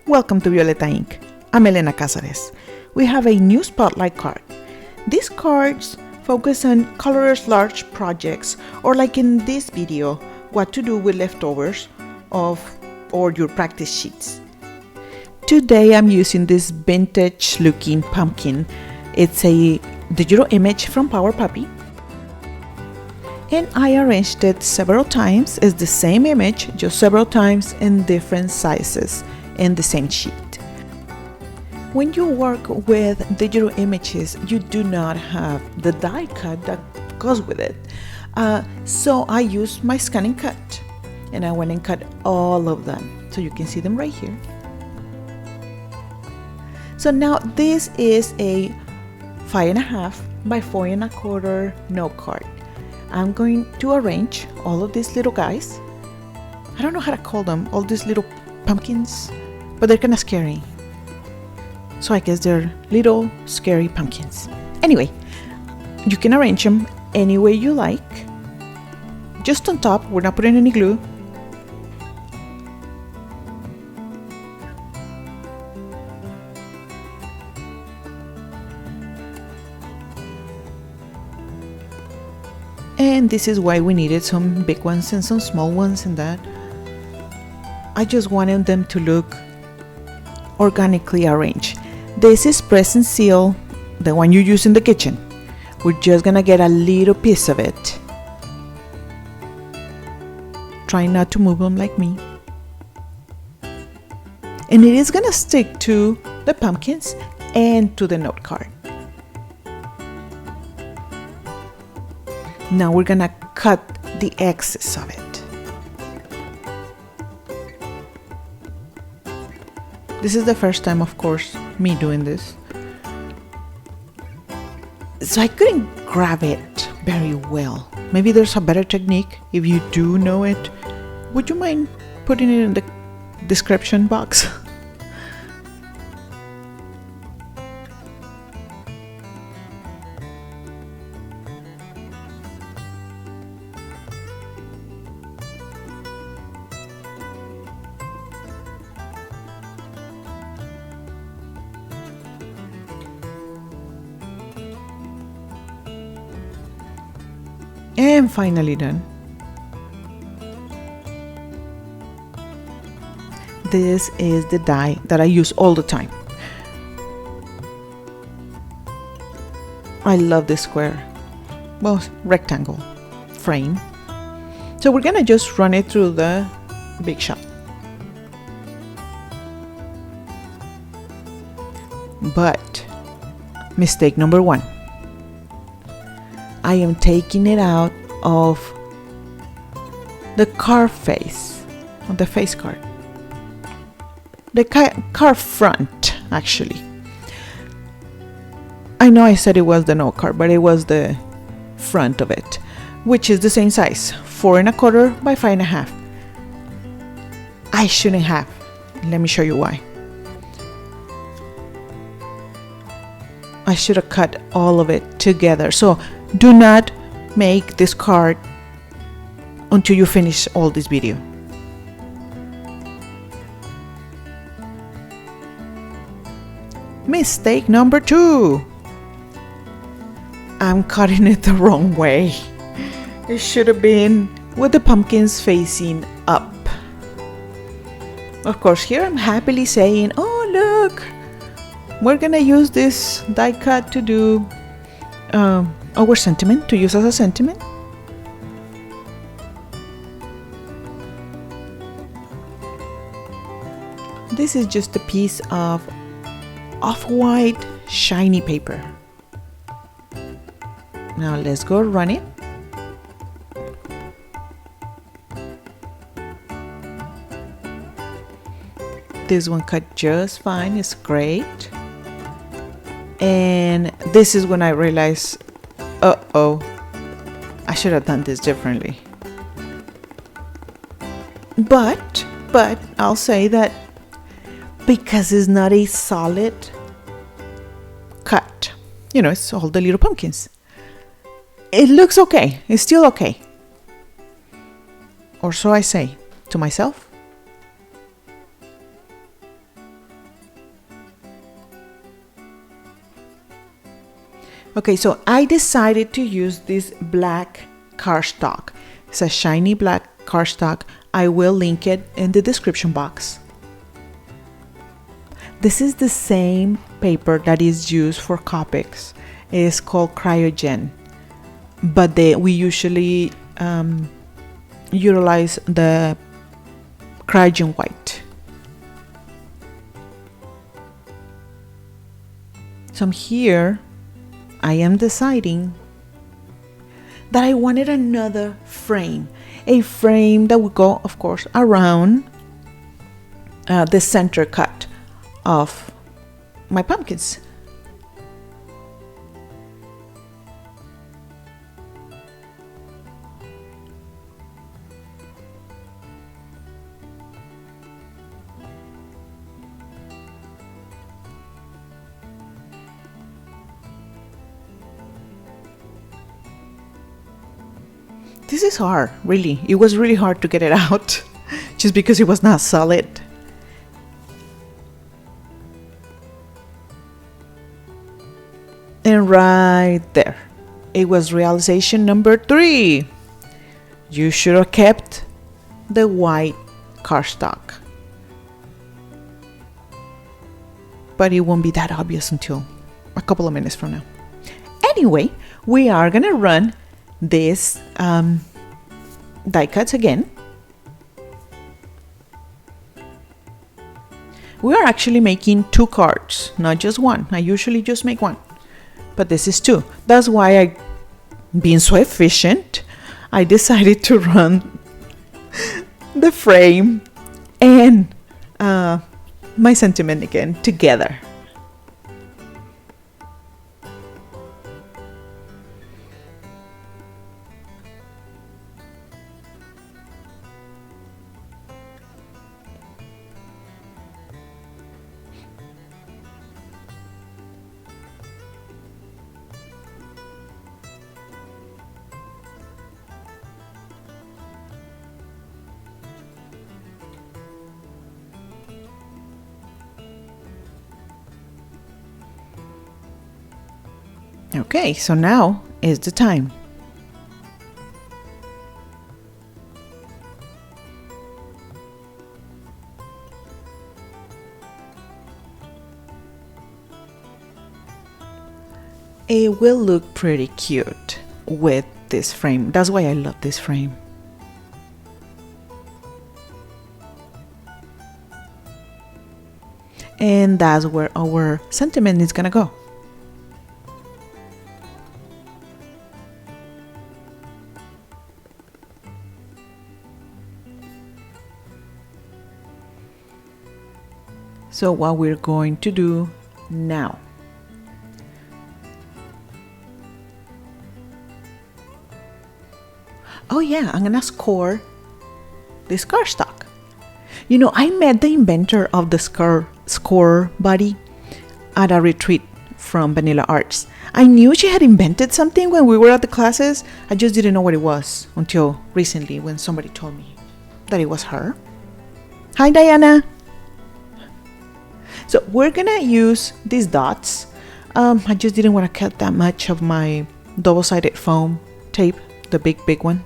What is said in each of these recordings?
Welcome to Violeta Inc. I'm Elena Cazares. We have a new spotlight card. These cards focus on colorless large projects, or like in this video, what to do with leftovers or your practice sheets. Today I'm using this vintage looking pumpkin. It's a digital image from Power Puppy. And I arranged it several times. It's the same image, just several times in different sizes in the same sheet. When you work with digital images, you do not have the die cut that goes with it. So I used my scan and cut, and I went and cut all of them. So you can see them right here. So now this is a 5.5 by 4.25 note card. I'm going to arrange all of these little guys. I don't know how to call them, all these little pumpkins, but they're kind of scary. So I guess they're little scary pumpkins. Anyway, you can arrange them any way you like. Just on top, we're not putting any glue. And this is why we needed some big ones and some small ones and that. I just wanted them to look organically arranged. This is press and seal, the one you use in the kitchen. We're just gonna get a little piece of it. Try not to move them like me. And it is gonna stick to the pumpkins and to the note card. Now we're gonna cut the excess of it. This is the first time, of course, me doing this. So I couldn't grab it very well. Maybe there's a better technique. If you do know it, would you mind putting it in the description box? And finally done. This is the die that I use all the time. I love this square, well, rectangle frame. So we're gonna just run it through the Big Shot. But mistake number one. I am taking it out of the card face, on the face card. The card front, actually. I know I said it was the note card, but it was the front of it, which is the same size, 4.25 by 5.5. I shouldn't have. Let me show you why. I should have cut all of it together. So do not make this card until you finish all this video. Mistake number 2. I'm cutting it the wrong way. It should have been with the pumpkins facing up. Of course, here I'm happily saying, oh look, we're gonna use this die cut to do our sentiment, to use as a sentiment. This is just a piece of off-white shiny paper. Now let's go run it. This one cut just fine, it's great. And this is when I realized, uh-oh, I should have done this differently. But I'll say that because it's not a solid cut, it's all the little pumpkins. It looks okay. It's still okay. Or so I say to myself. Okay, so I decided to use this black cardstock. It's a shiny black cardstock. I will link it in the description box. This is the same paper that is used for Copics. It's called Cryogen, but we usually utilize the Cryogen white. So here I am deciding that I wanted another frame, a frame that would go, of course, around the center cut of my pumpkins. This is hard, really. It was really hard to get it out just because it was not solid. And right there, it was realization number 3. You should have kept the white cardstock. But it won't be that obvious until a couple of minutes from now. Anyway, we are gonna run this die cuts again. We are actually making 2 cards, not just one. I usually just make one, but this is 2. That's why being so efficient, I decided to run the frame and my sentiment again together. Okay, so now is the time. It will look pretty cute with this frame. That's why I love this frame. And that's where our sentiment is gonna go. So what we're going to do now, oh yeah, I'm gonna score this cardstock. You know, I met the inventor of the score body at a retreat from Vanilla Arts. I knew she had invented something when we were at the classes. I just didn't know what it was until recently when somebody told me that it was her. Hi, Diana. So we're gonna use these dots. I just didn't want to cut that much of my double-sided foam tape, the big one.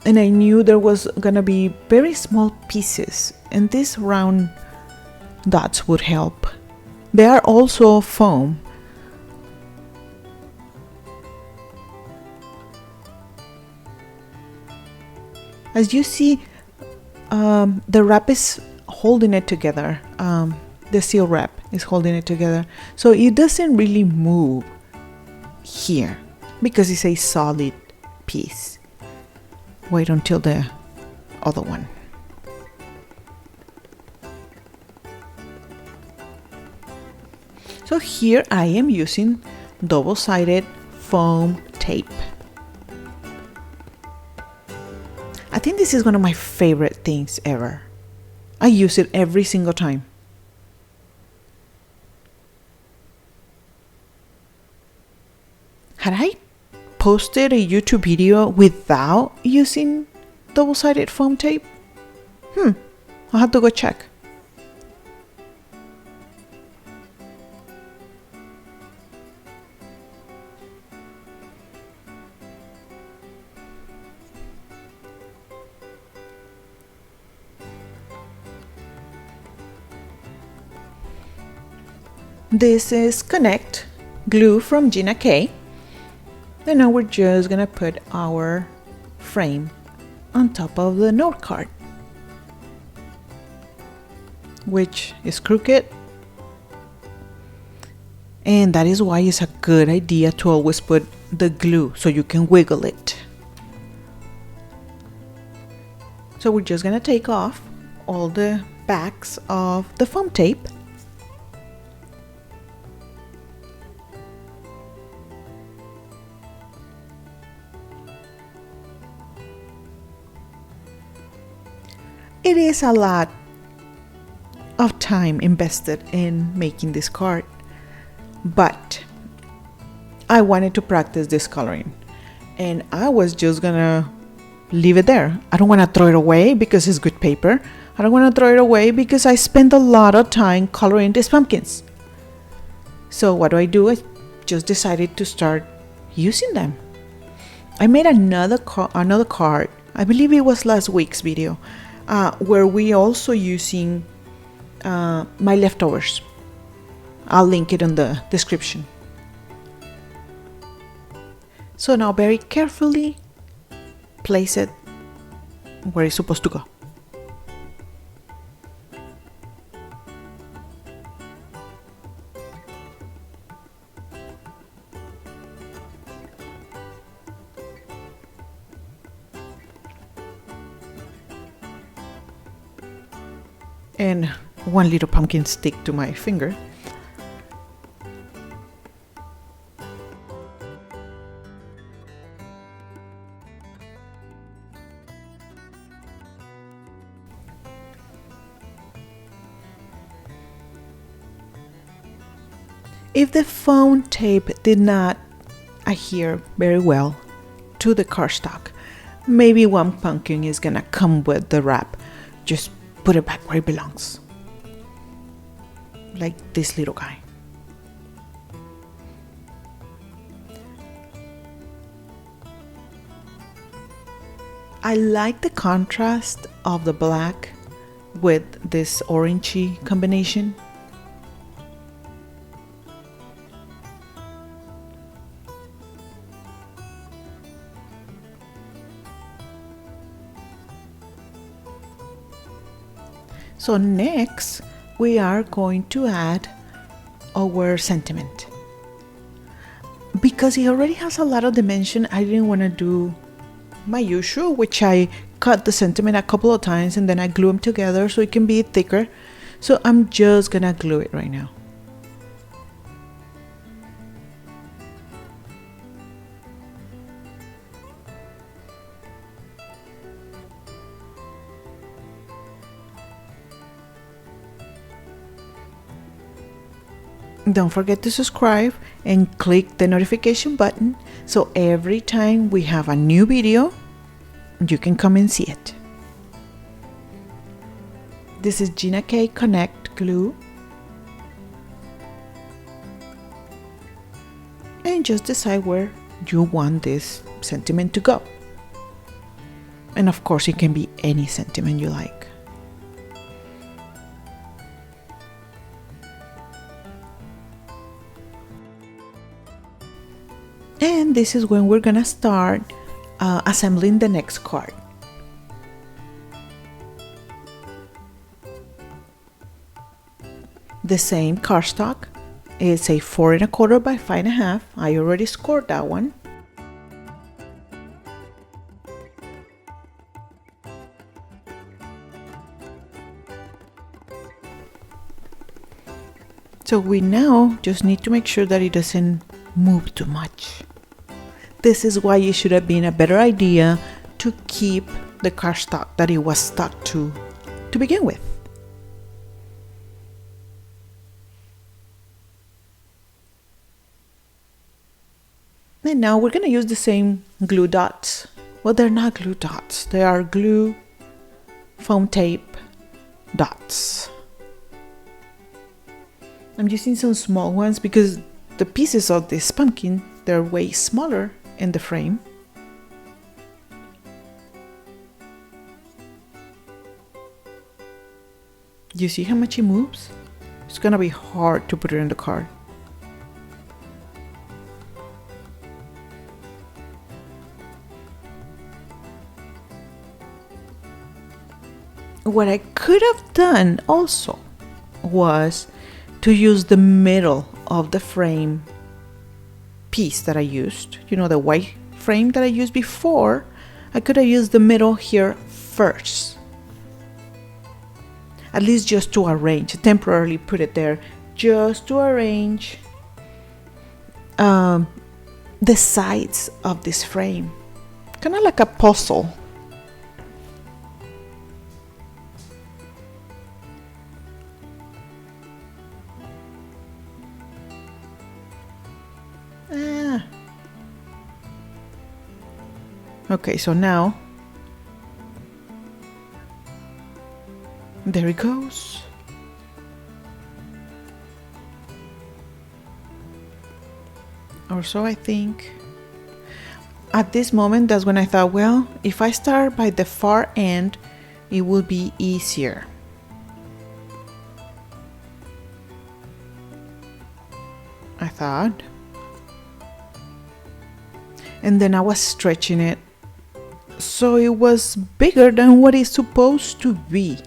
And I knew there was gonna be very small pieces, and these round dots would help. They are also foam. As you see, the wrap is holding it together. The seal wrap is holding it together, so it doesn't really move here because it's a solid piece. Wait until the other one. So here I am using double-sided foam tape. I think this is one of my favorite things ever. I use it every single time. Had I posted a YouTube video without using double-sided foam tape? I'll have to go check. This is Connect glue from Gina K. And now we're just gonna put our frame on top of the note card, which is crooked. And that is why it's a good idea to always put the glue so you can wiggle it. So we're just gonna take off all the backs of the foam tape. It is a lot of time invested in making this card, but I wanted to practice this coloring and I was just gonna leave it there. I don't want to throw it away because it's good paper. I don't want to throw it away because I spent a lot of time coloring these pumpkins. So what do? I just decided to start using them. I made another card, I believe it was last week's video, where we also using my leftovers. I'll link it in the description. So now very carefully place it where it's supposed to go. And one little pumpkin stick to my finger. If the foam tape did not adhere very well to the cardstock, maybe one pumpkin is gonna come with the wrap. Just put it back where it belongs. Like this little guy. I like the contrast of the black with this orangey combination. So next we are going to add our sentiment. Because it already has a lot of dimension, I didn't want to do my usual, which I cut the sentiment a couple of times and then I glue them together so it can be thicker. So I'm just gonna glue it right now. Don't forget to subscribe and click the notification button so every time we have a new video, you can come and see it. This is Gina K Connect glue. And just decide where you want this sentiment to go. And of course, it can be any sentiment you like. And this is when we're gonna start assembling the next card. The same cardstock. It's a 4 1/4 by 5 1/2. I already scored that one. So we now just need to make sure that it doesn't move too much. This is why it should have been a better idea to keep the cardstock that it was stuck to begin with. And now we're going to use the same glue dots. Well, they're not glue dots. They are glue foam tape dots. I'm using some small ones because the pieces of this pumpkin, they're way smaller in the frame. You see how much it moves? It's gonna be hard to put it in the card. What I could have done also was to use the middle of the frame piece that I used, you know, the white frame that I used before. I could have used the middle here first, at least just to arrange, temporarily put it there, just to arrange the sides of this frame, kind of like a puzzle. Okay, so now there it goes. Or so I think. At this moment, that's when I thought, well, if I start by the far end, it will be easier. I thought. And then I was stretching it so it was bigger than what it's supposed to be.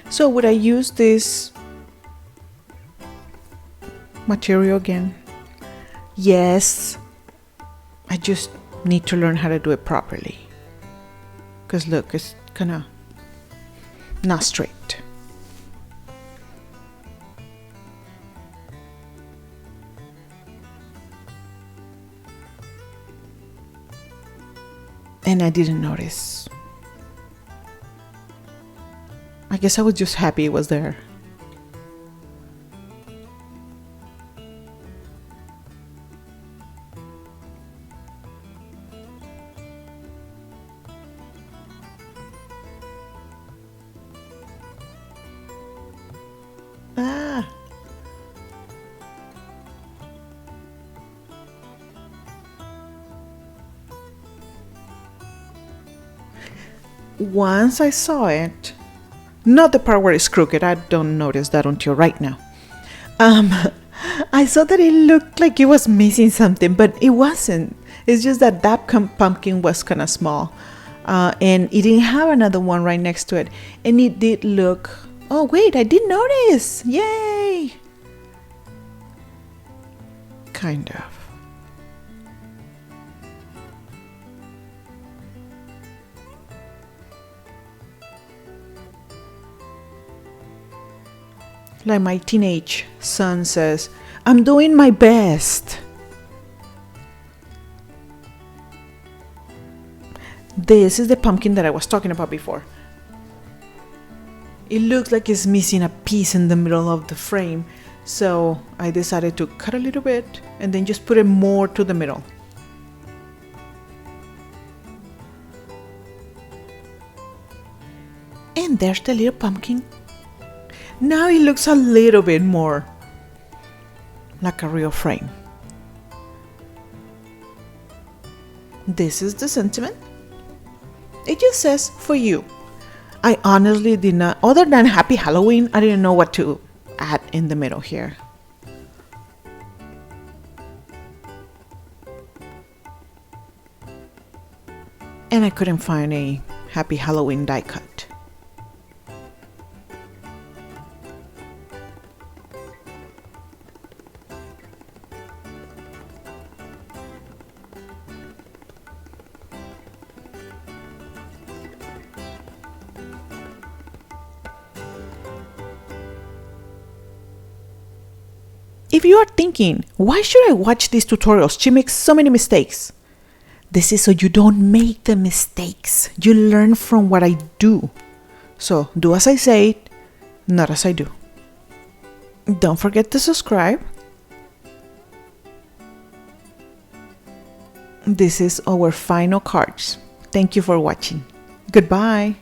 So would I use this material again? Yes. I just need to learn how to do it properly. Because look, it's kind of not straight. And I didn't notice. I guess I was just happy it was there. Once I saw it, not the part where it's crooked, I don't notice that until right now. I saw that it looked like it was missing something, but it wasn't. It's just that pumpkin was kind of small, and it didn't have another one right next to it. And it did look, oh wait, I did notice, yay! Kind of. Like my teenage son says, I'm doing my best. This is the pumpkin that I was talking about before. It looks like it's missing a piece in the middle of the frame, so I decided to cut a little bit and then just put it more to the middle. And there's the little pumpkin. Now it looks a little bit more like a real frame. This is the sentiment. It just says, for you. I honestly did not, other than Happy Halloween, I didn't know what to add in the middle here. And I couldn't find a Happy Halloween die cut. If you are thinking, why should I watch these tutorials? She makes so many mistakes. This is so you don't make the mistakes. You learn from what I do. So do as I say, not as I do. Don't forget to subscribe. This is our final cards. Thank you for watching. Goodbye.